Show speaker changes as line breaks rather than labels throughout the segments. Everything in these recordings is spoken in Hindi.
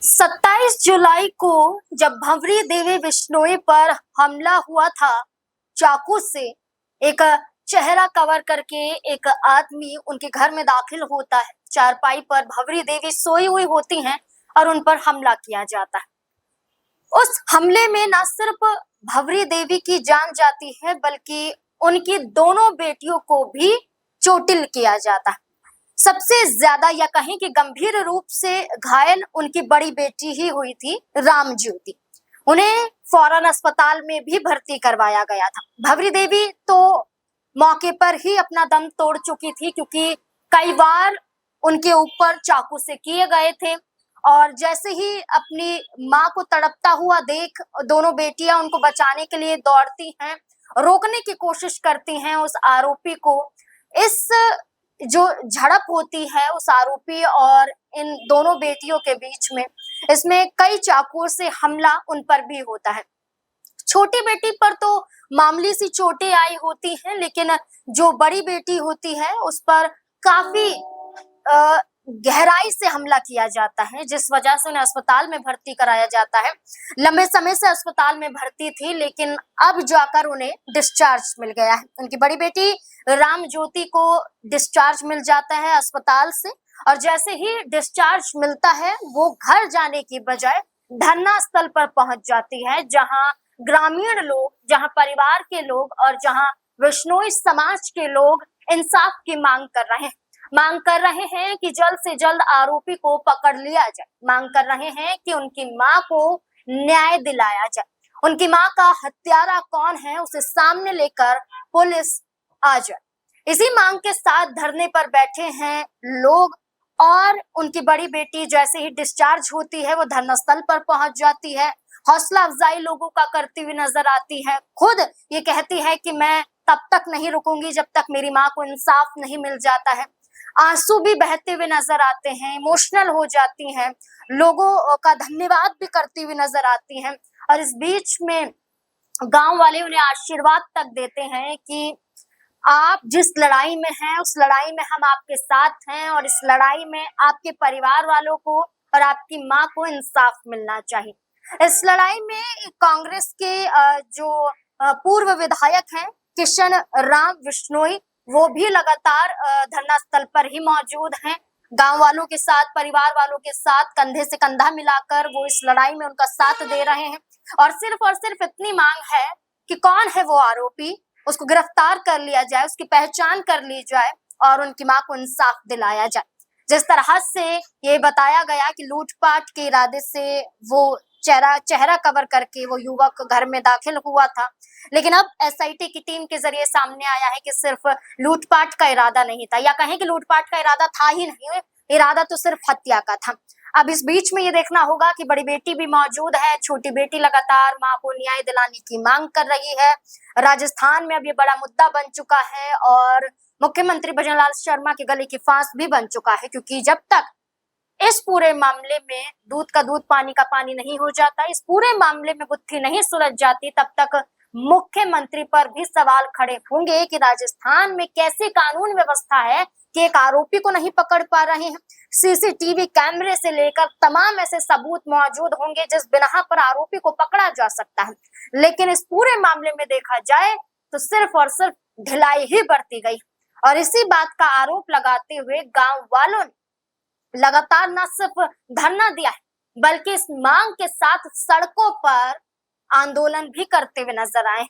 27 जुलाई को जब भंवरी देवी बिश्नोई पर हमला हुआ था चाकू से, एक चेहरा कवर करके एक आदमी उनके घर में दाखिल होता है। चारपाई पर भंवरी देवी सोई हुई होती हैं और उन पर हमला किया जाता है। उस हमले में न सिर्फ भंवरी देवी की जान जाती है बल्कि उनकी दोनों बेटियों को भी चोटिल किया जाता है। सबसे ज्यादा या कहीं कि गंभीर रूप से घायल उनकी बड़ी बेटी ही हुई थी, राम ज्योति। उन्हें फौरन अस्पताल में भी भर्ती करवाया गया था। भंवरी देवी तो मौके पर ही अपना दम तोड़ चुकी थी क्योंकि कई बार उनके ऊपर चाकू से किए गए थे और जैसे ही अपनी माँ को तड़पता हुआ देख दोनों बेटियां उनको बचाने के लिए दौड़ती हैं, रोकने की कोशिश करती हैं उस आरोपी को। इस जो झड़प होती है उस आरोपी और इन दोनों बेटियों के बीच में, इसमें कई चाकुओं से हमला उन पर भी होता है। छोटी बेटी पर तो मामूली सी चोटें आई होती हैं, लेकिन जो बड़ी बेटी होती है उस पर काफी गहराई से हमला किया जाता है, जिस वजह से उन्हें अस्पताल में भर्ती कराया जाता है। लंबे समय से अस्पताल में भर्ती थी लेकिन अब जाकर उन्हें डिस्चार्ज मिल गया है। उनकी बड़ी बेटी राम ज्योति को डिस्चार्ज मिल जाता है अस्पताल से और जैसे ही डिस्चार्ज मिलता है वो घर जाने की बजाय धरना स्थल पर पहुंच जाती है, जहां ग्रामीण लोग, जहां परिवार के लोग और जहां विश्नोई समाज के लोग इंसाफ की मांग कर रहे हैं कि जल्द से जल्द आरोपी को पकड़ लिया जाए। मांग कर रहे हैं कि उनकी मां को न्याय दिलाया जाए। उनकी मां का हत्यारा कौन है उसे सामने लेकर पुलिस आ जाए। इसी मांग के साथ धरने पर बैठे हैं लोग और उनकी बड़ी बेटी जैसे ही डिस्चार्ज होती है वो धरना स्थल पर पहुंच जाती है। हौसला अफजाई लोगों का करती हुई नजर आती है। खुद ये कहती है कि मैं तब तक नहीं रुकूंगी जब तक मेरी मां को इंसाफ नहीं मिल जाता है। आंसू भी बहते हुए नजर आते हैं, इमोशनल हो जाती हैं, लोगों का धन्यवाद भी करती हुई नजर आती हैं और इस बीच में गांव वाले उन्हें आशीर्वाद तक देते हैं कि आप जिस लड़ाई में हैं उस लड़ाई में हम आपके साथ हैं और इस लड़ाई में आपके परिवार वालों को और आपकी मां को इंसाफ मिलना चाहिए। इस लड़ाई में कांग्रेस के जो पूर्व विधायक हैं किशन राम बिश्नोई, वो भी लगातार धरना स्थल पर ही मौजूद हैं। गांव वालों के साथ, परिवार वालों के साथ कंधे से कंधा मिलाकर वो इस लड़ाई में उनका साथ दे रहे हैं और सिर्फ इतनी मांग है कि कौन है वो आरोपी, उसको गिरफ्तार कर लिया जाए, उसकी पहचान कर ली जाए और उनकी मां को इंसाफ दिलाया जाए। जिस तरह से ये बताया गया कि लूटपाट के इरादे से वो चेहरा कवर करके वो युवक घर में दाखिल हुआ था, लेकिन अब एसआईटी की टीम के जरिए सामने आया है कि सिर्फ लूटपाट का इरादा नहीं था, या कहें कि लूटपाट का इरादा था ही नहीं, इरादा तो सिर्फ हत्या का था। अब इस बीच में ये देखना होगा कि बड़ी बेटी भी मौजूद है, छोटी बेटी लगातार मां को न्याय दिलाने की मांग कर रही है। राजस्थान में अब ये बड़ा मुद्दा बन चुका है और मुख्यमंत्री भजनलाल शर्मा के गले की फांस भी बन चुका है, क्योंकि जब तक इस पूरे मामले में दूध का दूध पानी का पानी नहीं हो जाता, इस पूरे मामले में गुत्थी नहीं सुलझ जाती, तब तक मुख्यमंत्री पर भी सवाल खड़े होंगे कि राजस्थान में कैसे कानून व्यवस्था है कि एक आरोपी को नहीं पकड़ पा रहे हैं। सीसीटीवी कैमरे से लेकर तमाम ऐसे सबूत मौजूद होंगे जिस बिना पर आरोपी को पकड़ा जा सकता है, लेकिन इस पूरे मामले में देखा जाए तो सिर्फ और सिर्फ ढिलाई ही बरती गई और इसी बात का आरोप लगाते हुए गांव वालों ने लगातार न सिर्फ धरना दिया है बल्कि इस मांग के साथ सड़कों पर आंदोलन भी करते हुए नजर आए,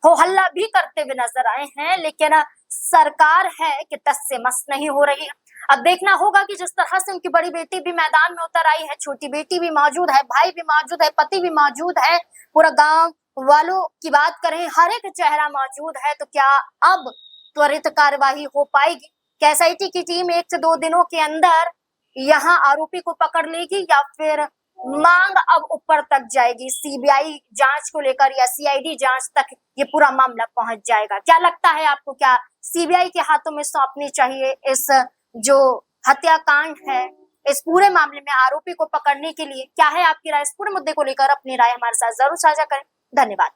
हो हल्ला भी करते हुए नजर आए हैं, लेकिन सरकार है कि टस से मस नहीं हो रही है। अब देखना होगा कि जिस तरह से उनकी बड़ी बेटी भी मैदान में उतर आई है, छोटी बेटी भी मौजूद है, भाई भी मौजूद है, पति भी मौजूद है, पूरा गांव वालों की बात करें हर एक चेहरा मौजूद है, तो क्या अब त्वरित कार्यवाही हो पाएगी? क्या एसआईटी की टीम 1 से 2 दिनों के अंदर यहाँ आरोपी को पकड़ लेगी या फिर मांग अब ऊपर तक जाएगी, सीबीआई जांच को लेकर या सीआईडी जांच तक ये पूरा मामला पहुंच जाएगा? क्या लगता है आपको, क्या सीबीआई के हाथों में सौंपनी चाहिए इस जो हत्याकांड है, इस पूरे मामले में आरोपी को पकड़ने के लिए? क्या है आपकी राय? इस पूरे मुद्दे को लेकर अपनी राय हमारे साथ जरूर साझा करें। धन्यवाद।